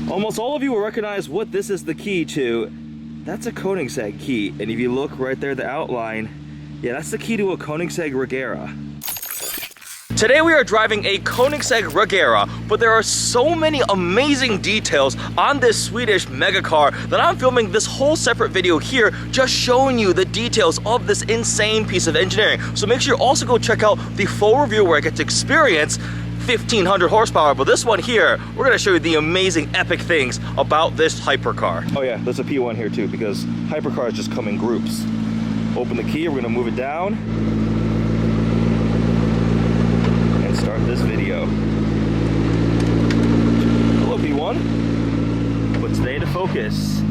Almost all of you will recognize what this is the key to. That's a Koenigsegg key, and if you look right there, the outline, yeah, that's the key to a Koenigsegg Regera. Today we are driving a Koenigsegg Regera, but there are so many amazing details on this Swedish mega car that I'm filming this whole separate video here just showing you the details of this insane piece of engineering. So make sure you also go check out the full review where I get to experience 1,500 horsepower, but this one here, we're gonna show you the amazing epic things about this hypercar. Oh yeah, there's a P1 here too, because hypercars just come in groups. Open the key, we're gonna move it down, and start this video. Hello P1, but today the focus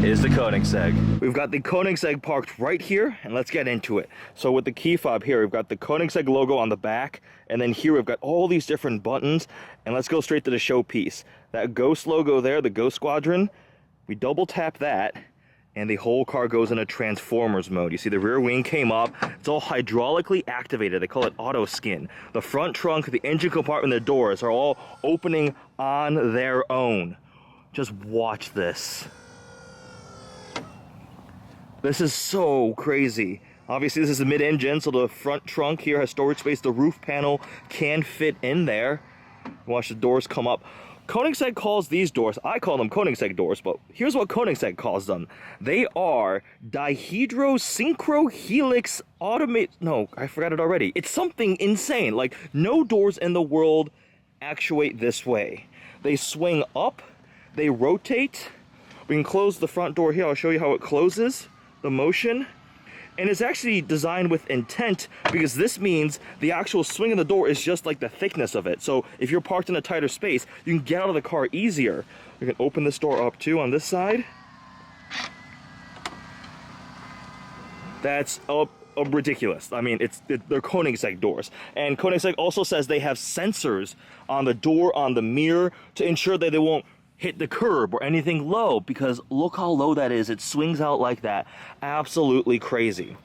is the Koenigsegg. We've got the Koenigsegg parked right here, and let's get into it. So with the key fob here, we've got the Koenigsegg logo on the back, and then here we've got all these different buttons, and let's go straight to the showpiece. That Ghost logo there, the Ghost Squadron, we double tap that, and the whole car goes into Transformers mode. You see the rear wing came up, it's all hydraulically activated, they call it auto skin. The front trunk, the engine compartment, the doors are all opening on their own. Just watch this. This is so crazy. Obviously this is the mid-engine, so the front trunk here has storage space. The roof panel can fit in there. Watch the doors come up. Koenigsegg calls these doors, I call them Koenigsegg doors, but here's what Koenigsegg calls them. They are dihedro helix automate. No, I forgot it already. It's something insane. Like, no doors in the world actuate this way. They swing up, they rotate. We can close the front door here. I'll show you how it closes. The motion, and it's actually designed with intent because this means the actual swing of the door is just like the thickness of it. So if you're parked in a tighter space, you can get out of the car easier. You can open this door up too on this side. That's ridiculous. I mean, they're Koenigsegg doors. And Koenigsegg also says they have sensors on the door, on the mirror, to ensure that they won't hit the curb or anything low, because look how low that is. It swings out like that. Absolutely crazy.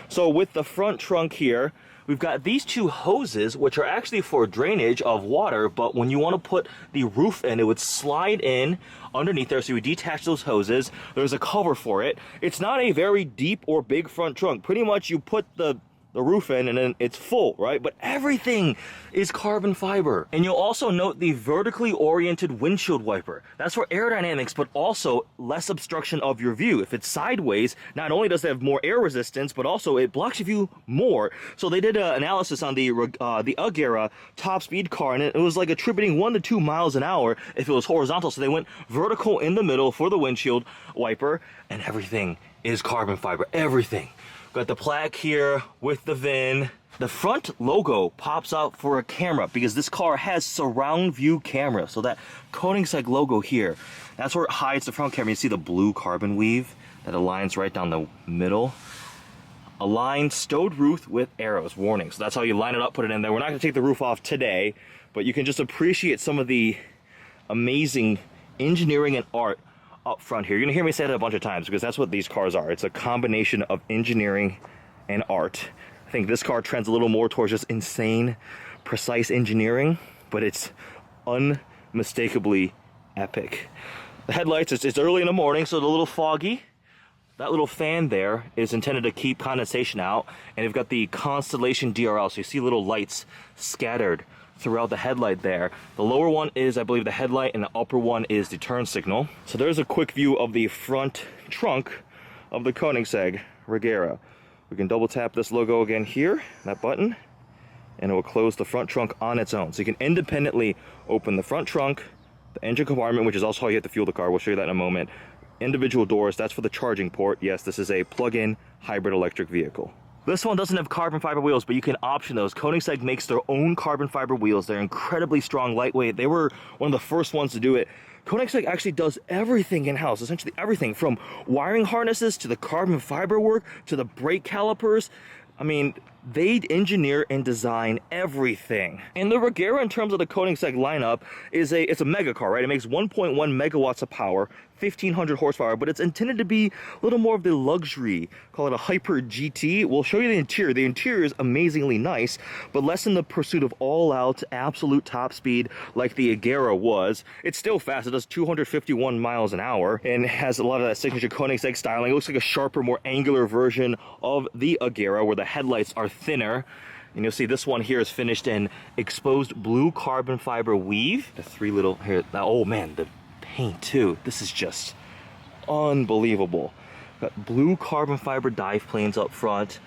So with the front trunk here, we've got these two hoses, which are actually for drainage of water, but when you want to put the roof in, it would slide in underneath there, so you would detach those hoses. There's a cover for it. It's not a very deep or big front trunk. Pretty much you put the roof in and then it's full, right? But everything is carbon fiber. And you'll also note the vertically oriented windshield wiper. That's for aerodynamics, but also less obstruction of your view. If it's sideways, not only does it have more air resistance, but also it blocks your view more. So they did an analysis on the Regera top speed car, and it was like attributing 1 to 2 miles an hour if it was horizontal. So they went vertical in the middle for the windshield wiper, and everything is carbon fiber, everything. Got the plaque here with the VIN. The front logo pops out for a camera because this car has surround view camera. So that Koenigsegg logo here, that's where it hides the front camera. You see the blue carbon weave that aligns right down the middle. Aligned stowed roof with arrows, warning. So that's how you line it up, put it in there. We're not gonna take the roof off today, but you can just appreciate some of the amazing engineering and art up front here. You're gonna hear me say that a bunch of times because that's what these cars are. It's a combination of engineering and art. I think this car trends a little more towards just insane, precise engineering, but it's unmistakably epic. The headlights, it's early in the morning, so they're a little foggy. That little fan there is intended to keep condensation out, and you've got the Constellation DRL, so you see little lights scattered throughout the headlight there. The lower one is, I believe, the headlight, and the upper one is the turn signal. So there's a quick view of the front trunk of the Koenigsegg Regera. We can double tap this logo again here, that button, and it will close the front trunk on its own. So you can independently open the front trunk, the engine compartment, which is also how you have to fuel the car. We'll show you that in a moment. Individual doors, that's for the charging port. Yes, this is a plug-in hybrid electric vehicle. This one doesn't have carbon fiber wheels, but you can option those. Koenigsegg makes their own carbon fiber wheels. They're incredibly strong, lightweight. They were one of the first ones to do it. Koenigsegg actually does everything in-house, essentially everything, from wiring harnesses to the carbon fiber work to the brake calipers. I mean, They engineer and design everything. And the Regera, in terms of the Koenigsegg lineup, it's a mega car, right? It makes 1.1 megawatts of power, 1,500 horsepower, but it's intended to be a little more of the luxury. Call it a hyper GT. We'll show you the interior. The interior is amazingly nice, but less in the pursuit of all-out, absolute top speed like the Regera was. It's still fast. It does 251 miles an hour and has a lot of that signature Koenigsegg styling. It looks like a sharper, more angular version of the Regera, where the headlights are thinner. And you'll see this one here is finished in exposed blue carbon fiber weave. The three little here. Oh man, the paint too. This is just unbelievable. Got blue carbon fiber dive planes up front.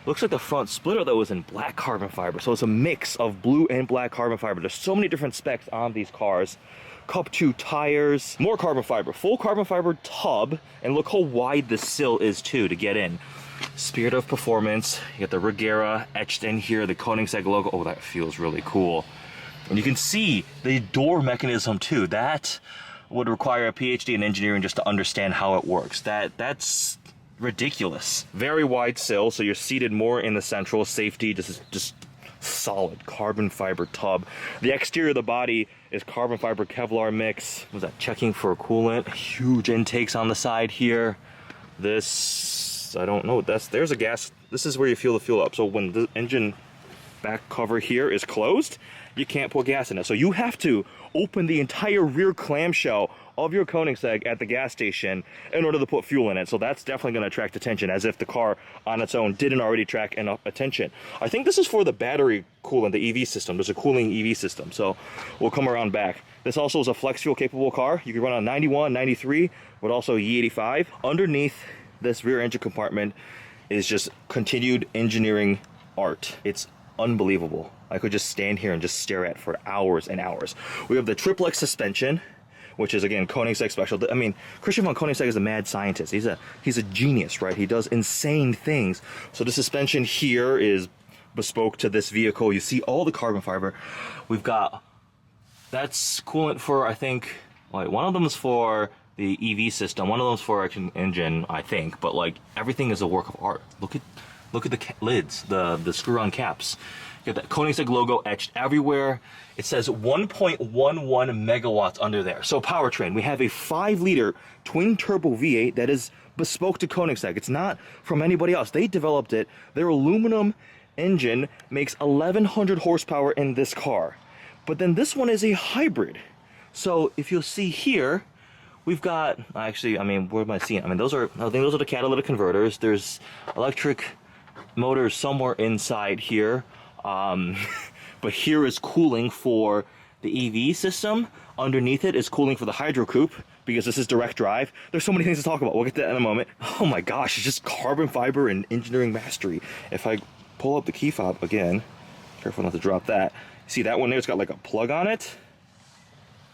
Looks like the front splitter though is in black carbon fiber. So it's a mix of blue and black carbon fiber. There's so many different specs on these cars. Cup 2 tires, more carbon fiber, full carbon fiber tub, and look how wide the sill is too to get in. Spirit of performance. You got the Regera etched in here, the Koenigsegg logo. Oh, that feels really cool. And you can see the door mechanism too. That would require a PhD in engineering just to understand how it works. That's ridiculous. Very wide sill, so you're seated more in the central. Safety, just solid carbon fiber tub. The exterior of the body is carbon fiber Kevlar mix. Was that checking for coolant? Huge intakes on the side here. This, I don't know, there's a gas. This is where you feel the fuel up. So when the engine back cover here is closed, you can't put gas in it. So you have to open the entire rear clamshell of your Koenigsegg at the gas station in order to put fuel in it. So that's definitely going to attract attention, as if the car on its own didn't already attract enough attention. I think this is for the battery coolant, the EV system. There's a cooling EV system, so we'll come around back. This also is a flex fuel capable car. You can run on 91, 93, but also E85. Underneath this rear engine compartment is just continued engineering art. It's unbelievable. I could just stand here and just stare at for hours and hours. We have the triplex suspension, which is again Koenigsegg special. I mean, Christian von Koenigsegg is a mad scientist. He's a genius, right? He does insane things. So the suspension here is bespoke to this vehicle. You see all the carbon fiber. We've got, that's coolant for, I think, like one of them is for the EV system, one of them is for engine, I think, but like everything is a work of art. Look at the lids, the screw-on caps. You got that Koenigsegg logo etched everywhere. It says 1.11 megawatts under there. So powertrain, we have a 5-liter twin-turbo V8 that is bespoke to Koenigsegg. It's not from anybody else. They developed it. Their aluminum engine makes 1,100 horsepower in this car. But then this one is a hybrid. So if you'll see here, we've got, actually, I mean, where am I seeing? I mean, I think those are the catalytic converters. There's electric motors somewhere inside here. But here is cooling for the EV system. Underneath it is cooling for the hydro coupe, because this is direct drive. There's so many things to talk about. We'll get to that in a moment. Oh my gosh, it's just carbon fiber and engineering mastery. If I pull up the key fob again, careful not to drop that. See that one there? It's got like a plug on it.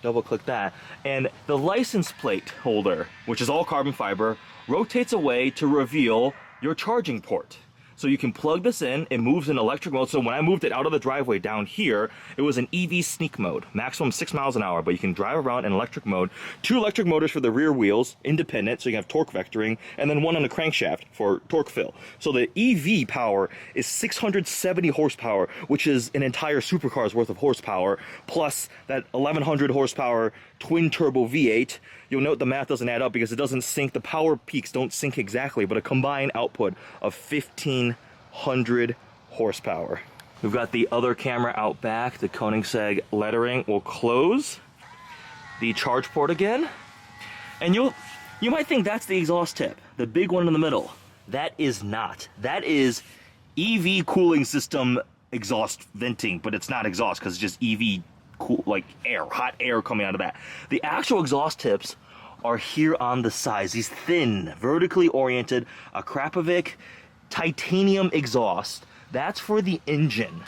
Double click that. And the license plate holder, which is all carbon fiber, rotates away to reveal your charging port. So you can plug this in, it moves in electric mode. So when I moved it out of the driveway down here, it was an EV sneak mode, maximum 6 miles an hour, but you can drive around in electric mode. 2 electric motors for the rear wheels, independent, so you can have torque vectoring, and then one on the crankshaft for torque fill. So the EV power is 670 horsepower, which is an entire supercar's worth of horsepower, plus that 1,100 horsepower twin turbo V8. You'll note the math doesn't add up because it doesn't sync, the power peaks don't sync exactly, but a combined output of 1,500 horsepower. We've got the other camera out back, the Koenigsegg lettering. We'll close the charge port again, and you might think that's the exhaust tip, the big one in the middle. That is not. That is EV cooling system exhaust venting, but it's not exhaust because it's just EV cool, like air, hot air coming out of that. The actual exhaust tips are here on the sides. These thin, vertically oriented, a Krapovic titanium exhaust. That's for the engine.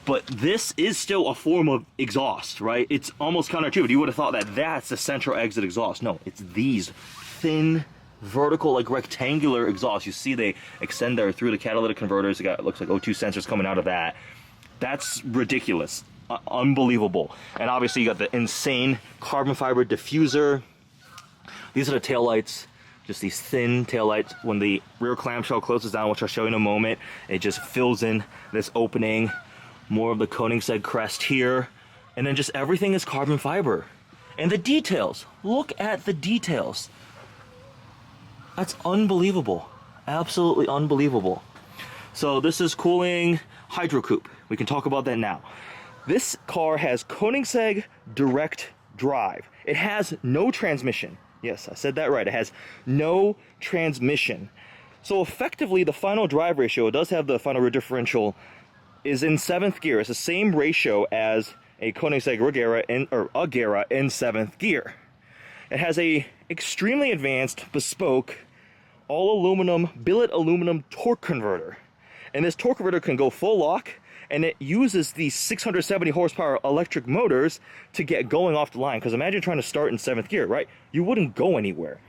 But this is still a form of exhaust, right? It's almost counterintuitive. You would have thought that that's the central exit exhaust. No, it's these thin, vertical, like rectangular exhausts. You see they extend there through the catalytic converters. You got, it looks like O2 sensors coming out of that. That's ridiculous. Unbelievable. And obviously you got the insane carbon fiber diffuser. These are the taillights. Just these thin taillights. When the rear clamshell closes down, which I'll show you in a moment, it just fills in this opening. More of the Koenigsegg crest here. And then just everything is carbon fiber. And the details, look at the details. That's unbelievable, absolutely unbelievable. So this is cooling hydro coupe. We can talk about that now. This car has Koenigsegg direct drive. It has no transmission. Yes, I said that right. It has no transmission. So effectively, the final drive ratio, it does have the final rear differential, is in 7th gear. It's the same ratio as a Koenigsegg Regera in 7th gear. It has a extremely advanced, bespoke, all aluminum, billet aluminum torque converter. And this torque converter can go full lock, and it uses these 670 horsepower electric motors to get going off the line. Because imagine trying to start in 7th gear, right? You wouldn't go anywhere.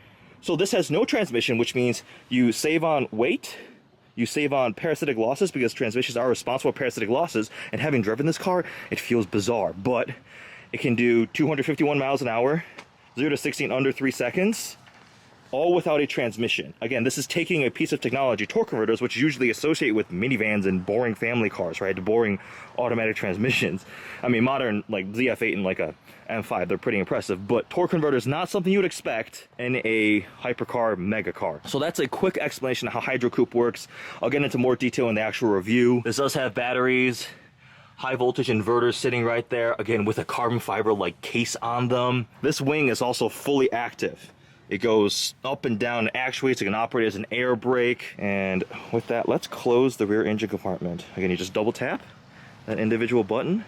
So this has no transmission, which means you save on weight, you save on parasitic losses, because transmissions are responsible for parasitic losses. And having driven this car, it feels bizarre, but it can do 251 miles an hour, 0 to 60 in under 3 seconds, all without a transmission. Again, this is taking a piece of technology, torque converters, which usually associate with minivans and boring family cars, right? The boring automatic transmissions. I mean, modern like ZF8 and like a M5, they're pretty impressive, but torque converter is not something you would expect in a hypercar mega car. So that's a quick explanation of how hydro coupe works. I'll get into more detail in the actual review. This does have batteries, high voltage inverters sitting right there, again with a carbon fiber like case on them. This wing is also fully active. It goes up and down and actuates. It can operate as an air brake. And with that, let's close the rear engine compartment. Again, you just double tap that individual button,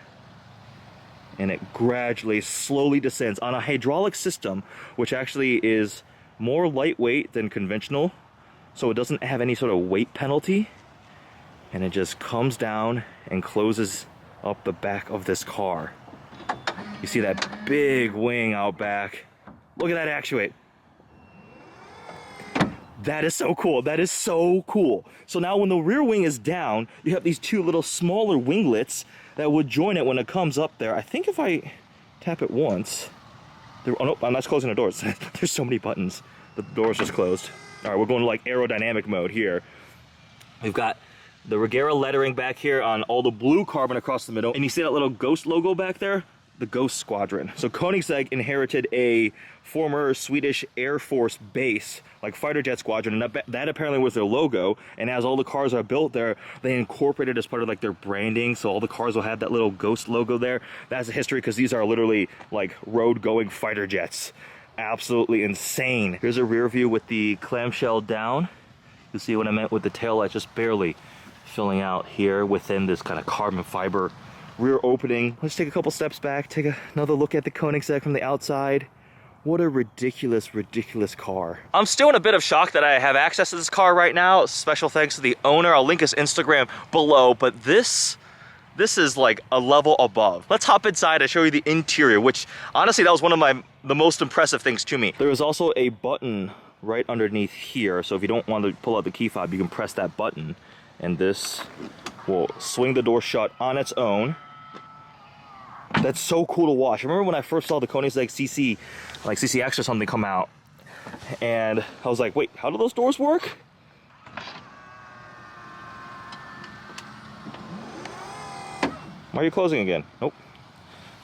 and it gradually, slowly descends on a hydraulic system, which actually is more lightweight than conventional. So it doesn't have any sort of weight penalty. And it just comes down and closes up the back of this car. You see that big wing out back. Look at that actuate. That is so cool. That is so cool. So now when the rear wing is down, you have these two little smaller winglets that would join it when it comes up there. I think if I tap it once, oh no, I'm not closing the doors. There's so many buttons. The door's just closed. All right, we're going to like aerodynamic mode here. We've got the Regera lettering back here on all the blue carbon across the middle. And you see that little ghost logo back there? The Ghost Squadron. So Koenigsegg inherited a former Swedish Air Force base, like fighter jet squadron, and that apparently was their logo. And as all the cars are built there, they incorporated as part of like their branding, so all the cars will have that little ghost logo there. That's the history, because these are literally like road-going fighter jets. Absolutely insane. Here's a rear view with the clamshell down. You'll see what I meant with the taillight just barely filling out here within this kind of carbon fiber rear opening. Let's take a couple steps back, take another look at the Koenigsegg from the outside. What a ridiculous, ridiculous car. I'm still in a bit of shock that I have access to this car right now. Special thanks to the owner. I'll link his Instagram below, but this is like a level above. Let's hop inside and show you the interior, which honestly, that was one of the most impressive things to me. There is also a button right underneath here, so if you don't want to pull out the key fob, you can press that button, and this will swing the door shut on its own. That's so cool to watch. I remember when I first saw the Koenigsegg CC, like CCX or something come out, and I was like, wait, how do those doors work? Why are you closing again? Nope.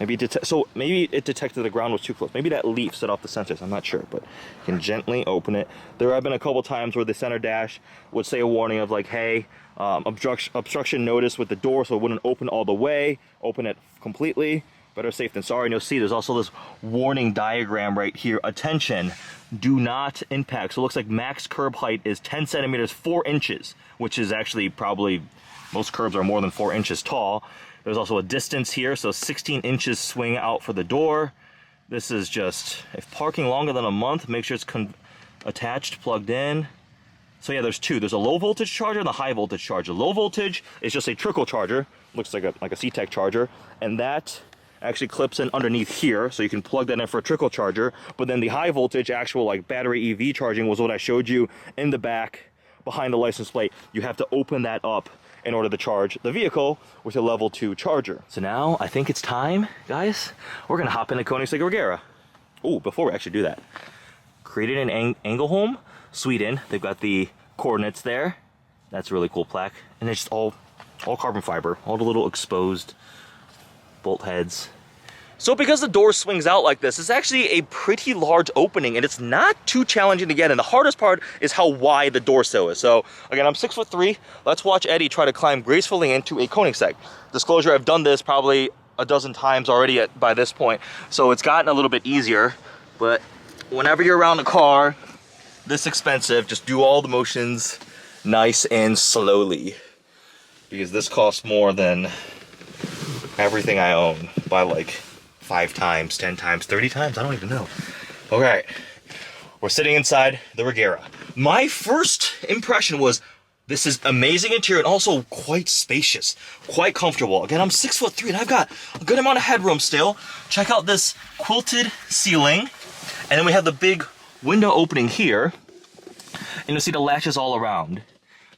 Maybe it detected the ground was too close. Maybe that leaf set off the sensors. I'm not sure, but you can gently open it. There have been a couple times where the center dash would say a warning of like, hey, obstruction notice with the door, so it wouldn't open all the way. Open it completely. Better safe than sorry. And you'll see there's also this warning diagram right here. Attention, do not impact. So it looks like max curb height is 10 centimeters, 4 inches, which is actually probably, most curbs are more than 4 inches tall. There's also a distance here, so 16 inches swing out for the door. This is just, if parking longer than a month, make sure it's attached, plugged in. So yeah, there's two. There's a low voltage charger and a high voltage charger. Low voltage is just a trickle charger, looks like a C-Tech charger, and that actually clips in underneath here, so you can plug that in for a trickle charger. But then the high voltage actual like battery EV charging was what I showed you in the back behind the license plate. You have to open that up in order to charge the vehicle with a level 2 charger. So now I think it's time, guys. We're gonna hop into Koenigsegg Regera. Oh, before we actually do that, created an angle home Sweden. They've got the coordinates there. That's a really cool plaque. And it's just all carbon fiber, all the little exposed bolt heads. So because the door swings out like this, it's actually a pretty large opening and it's not too challenging to get in. The hardest part is how wide the door sill is. So again, I'm 6'3". Let's watch Eddie try to climb gracefully into a Koenigsegg. Disclosure, I've done this probably a dozen times already by this point. So it's gotten a little bit easier, but whenever you're around a car this expensive, just do all the motions nice and slowly, because this costs more than everything I own by like 5 times, 10 times, 30 times, I don't even know. Okay, we're sitting inside the Regera. My first impression was, this is amazing interior and also quite spacious, quite comfortable. Again, I'm 6'3" and I've got a good amount of headroom still. Check out this quilted ceiling. And then we have the big window opening here. And you'll see the latches all around.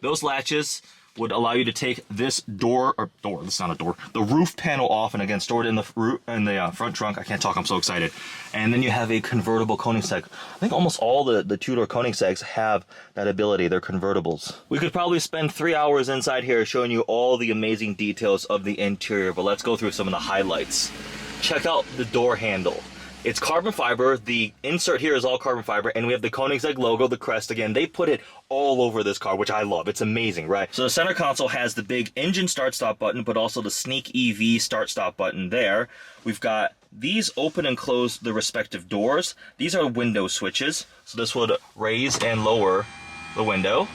Those latches would allow you to take this this is not a door, the roof panel off, and again, store it in the front trunk. I can't talk, I'm so excited. And then you have a convertible Koenigsegg. I think almost all the two-door Koenigsegg's have that ability. They're convertibles. We could probably spend 3 hours inside here showing you all the amazing details of the interior, but let's go through some of the highlights. Check out the door handle. It's carbon fiber. The insert here is all carbon fiber, and we have the Koenigsegg logo, the crest. Again, they put it all over this car, which I love. It's amazing, right? So the center console has the big engine start-stop button, but also the Sneak EV start-stop button there. We've got these open and close the respective doors. These are window switches, so this would raise and lower the window,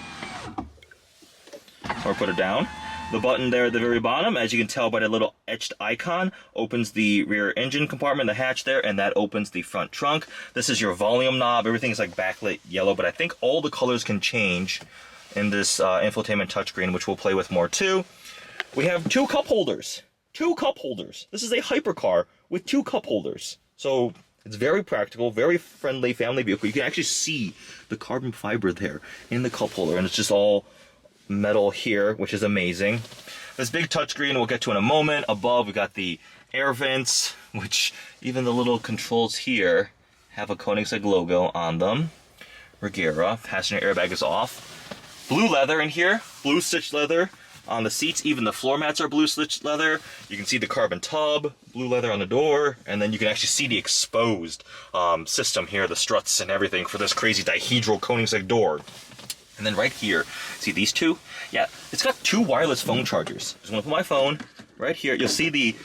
or put it down. The button there at the very bottom, as you can tell by the little etched icon, opens the rear engine compartment, the hatch there, and that opens the front trunk. This is your volume knob. Everything is like backlit yellow, but I think all the colors can change in this infotainment touchscreen, which we'll play with more too. We have 2 cup holders. 2 cup holders. This is a hypercar with 2 cup holders. So it's very practical, very friendly family vehicle. You can actually see the carbon fiber there in the cup holder, and it's just all metal here, which is amazing. This big touchscreen we'll get to in a moment. Above, we got the air vents, which even the little controls here have a Koenigsegg logo on them. Regera, passenger airbag is off. Blue leather in here, blue stitched leather on the seats. Even the floor mats are blue stitched leather. You can see the carbon tub, blue leather on the door, and then you can actually see the exposed system here, the struts and everything for this crazy dihedral Koenigsegg door. And then right here, see these two? Yeah, it's got 2 wireless phone chargers. Just want to put my phone right here. You'll see the,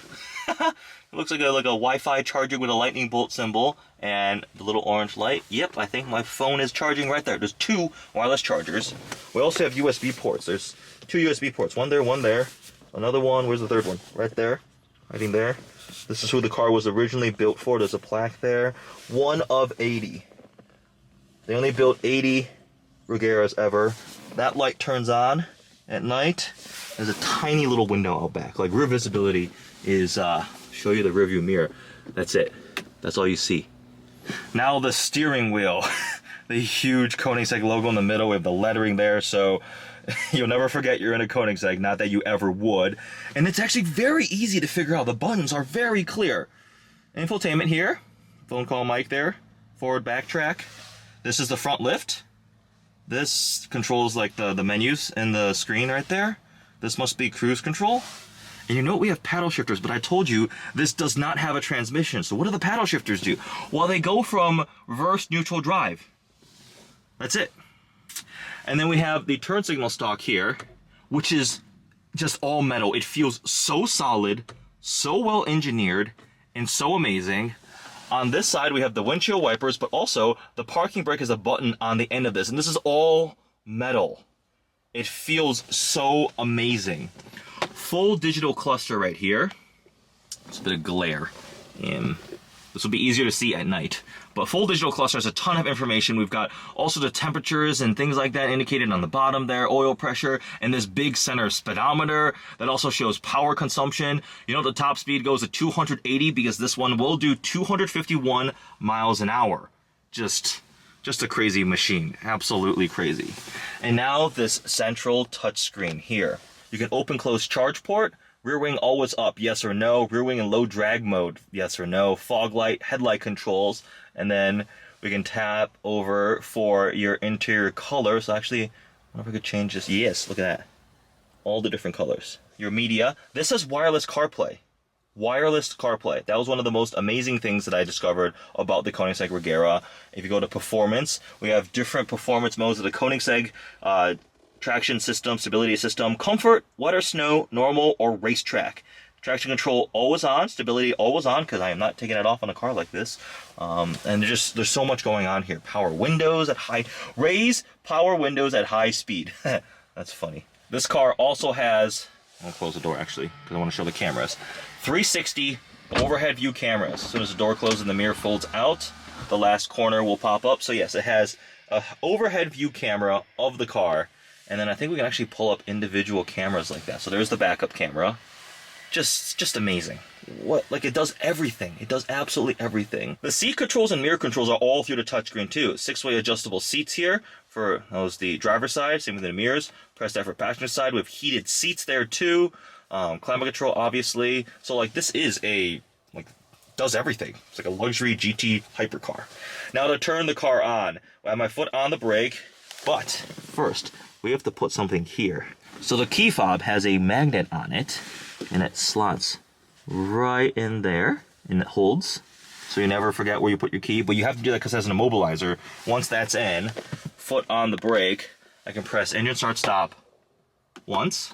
it looks like a Wi-Fi charger with a lightning bolt symbol and the little orange light. Yep, I think my phone is charging right there. There's 2 wireless chargers. We also have USB ports. There's 2 USB ports. One there, one there. Another one, where's the third one? Right there, hiding there. This is who the car was originally built for. There's a plaque there. 1 of 80. They only built 80 Regeras ever. That light turns on at night. There's a tiny little window out back. Like rear visibility is show you the rearview mirror. That's it. That's all you see. Now the steering wheel. The huge Koenigsegg logo in the middle. We have the lettering there, so you'll never forget you're in a Koenigsegg. Not that you ever would. And it's actually very easy to figure out. The buttons are very clear. Infotainment here. Phone call mic there. Forward backtrack. This is the front lift. This controls like the menus and the screen right there. This must be cruise control. And you know what? We have paddle shifters, but I told you this does not have a transmission. So what do the paddle shifters do? Well, they go from reverse neutral drive. That's it. And then we have the turn signal stock here, which is just all metal. It feels so solid, so well engineered, and so amazing. On this side, we have the windshield wipers, but also the parking brake is a button on the end of this. And this is all metal. It feels so amazing. Full digital cluster right here. It's a bit of glare. This will be easier to see at night. But full digital cluster has a ton of information. We've got also the temperatures and things like that indicated on the bottom there, oil pressure, and this big center speedometer that also shows power consumption. You know the top speed goes to 280 because this one will do 251 miles an hour. Just a crazy machine, absolutely crazy. And now this central touchscreen here. You can open close charge port. Rear wing always up, yes or no. Rear wing in low drag mode, yes or no. Fog light, headlight controls. And then We can tap over for your interior color. So actually, I wonder if I could change this. Yes, look at that. All the different colors. Your media. This is wireless CarPlay. Wireless CarPlay. That was one of the most amazing things that I discovered about the Koenigsegg Regera. If you go to performance, we have different performance modes of the Koenigsegg traction system, stability system, comfort, wet or snow, normal, or racetrack. Traction control always on, stability always on, because I am not taking it off on a car like this. And there's so much going on here. Power windows at high, raise power windows at high speed. That's funny. This car also has, I'll close the door actually, because I want to show the cameras. 360 overhead view cameras. As soon as the door closes and the mirror folds out, the last corner will pop up. So yes, it has a overhead view camera of the car. And then I think we can actually pull up individual cameras like that. So there's the backup camera. Just amazing. Like it does everything. It does absolutely everything. The seat controls and mirror controls are all through the touchscreen too. 6-way adjustable seats here for the driver's side, same with the mirrors. Press that for passenger side. We have heated seats there too. Climate control, obviously. So like this is does everything. It's like a luxury GT hypercar. Now to turn the car on, I have my foot on the brake, but first we have to put something here. So the key fob has a magnet on it, and it slots right in there, and it holds. So you never forget where you put your key, but you have to do that because it has an immobilizer. Once that's in, foot on the brake, I can press engine start stop once.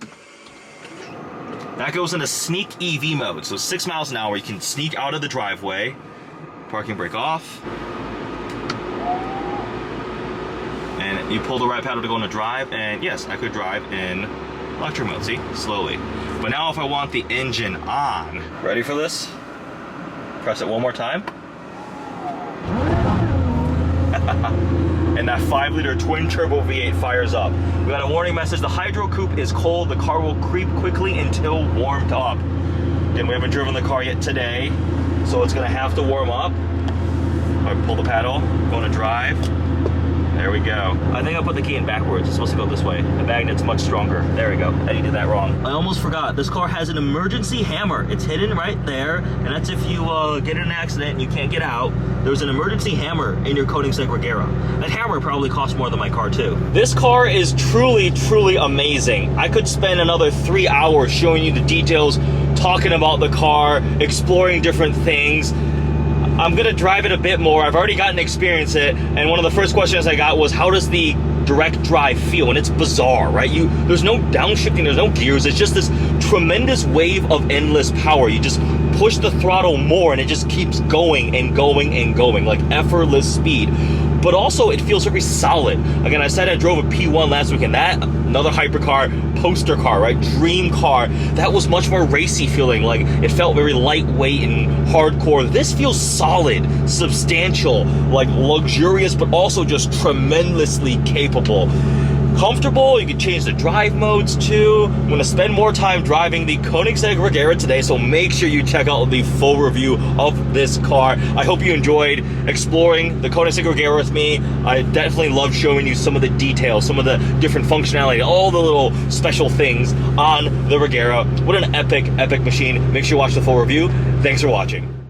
That goes into sneak EV mode. So 6 miles an hour, you can sneak out of the driveway. Parking brake off. And you pull the right pedal to go into drive, and yes, I could drive in electric mode, see? Slowly. But now if I want the engine on, ready for this? Press it one more time. And that 5-liter twin-turbo V8 fires up. We got a warning message. The Hydro Coupe is cold. The car will creep quickly until warmed up. And we haven't driven the car yet today, so it's gonna have to warm up. I pull the pedal, going to drive. There we go. I think I put the key in backwards. It's supposed to go this way. The magnet's much stronger. There we go. Eddie did that wrong. I almost forgot. This car has an emergency hammer. It's hidden right there, and that's if you get in an accident and you can't get out. There's an emergency hammer in your Koenigsegg Regera. That hammer probably costs more than my car too. This car is truly, truly amazing. I could spend another 3 hours showing you the details, talking about the car, exploring different things. I'm gonna drive it a bit more. I've already gotten to experience it, and one of the first questions I got was, how does the direct drive feel? And it's bizarre, right? There's no downshifting, there's no gears. It's just this tremendous wave of endless power. You just push the throttle more and it just keeps going and going and going, like effortless speed. But also it feels very solid. Again, I said I drove a P1 last weekend. That, another hypercar, poster car, right? Dream car. That was much more racy feeling. Like it felt very lightweight and hardcore. This feels solid, substantial, like luxurious, but also just tremendously capable. Comfortable, you can change the drive modes too. I'm gonna spend more time driving the Koenigsegg Regera today, so make sure you check out the full review of this car. I hope you enjoyed exploring the Koenigsegg Regera with me. I definitely love showing you some of the details, some of the different functionality, all the little special things on the Regera. What an epic, epic machine. Make sure you watch the full review. Thanks for watching.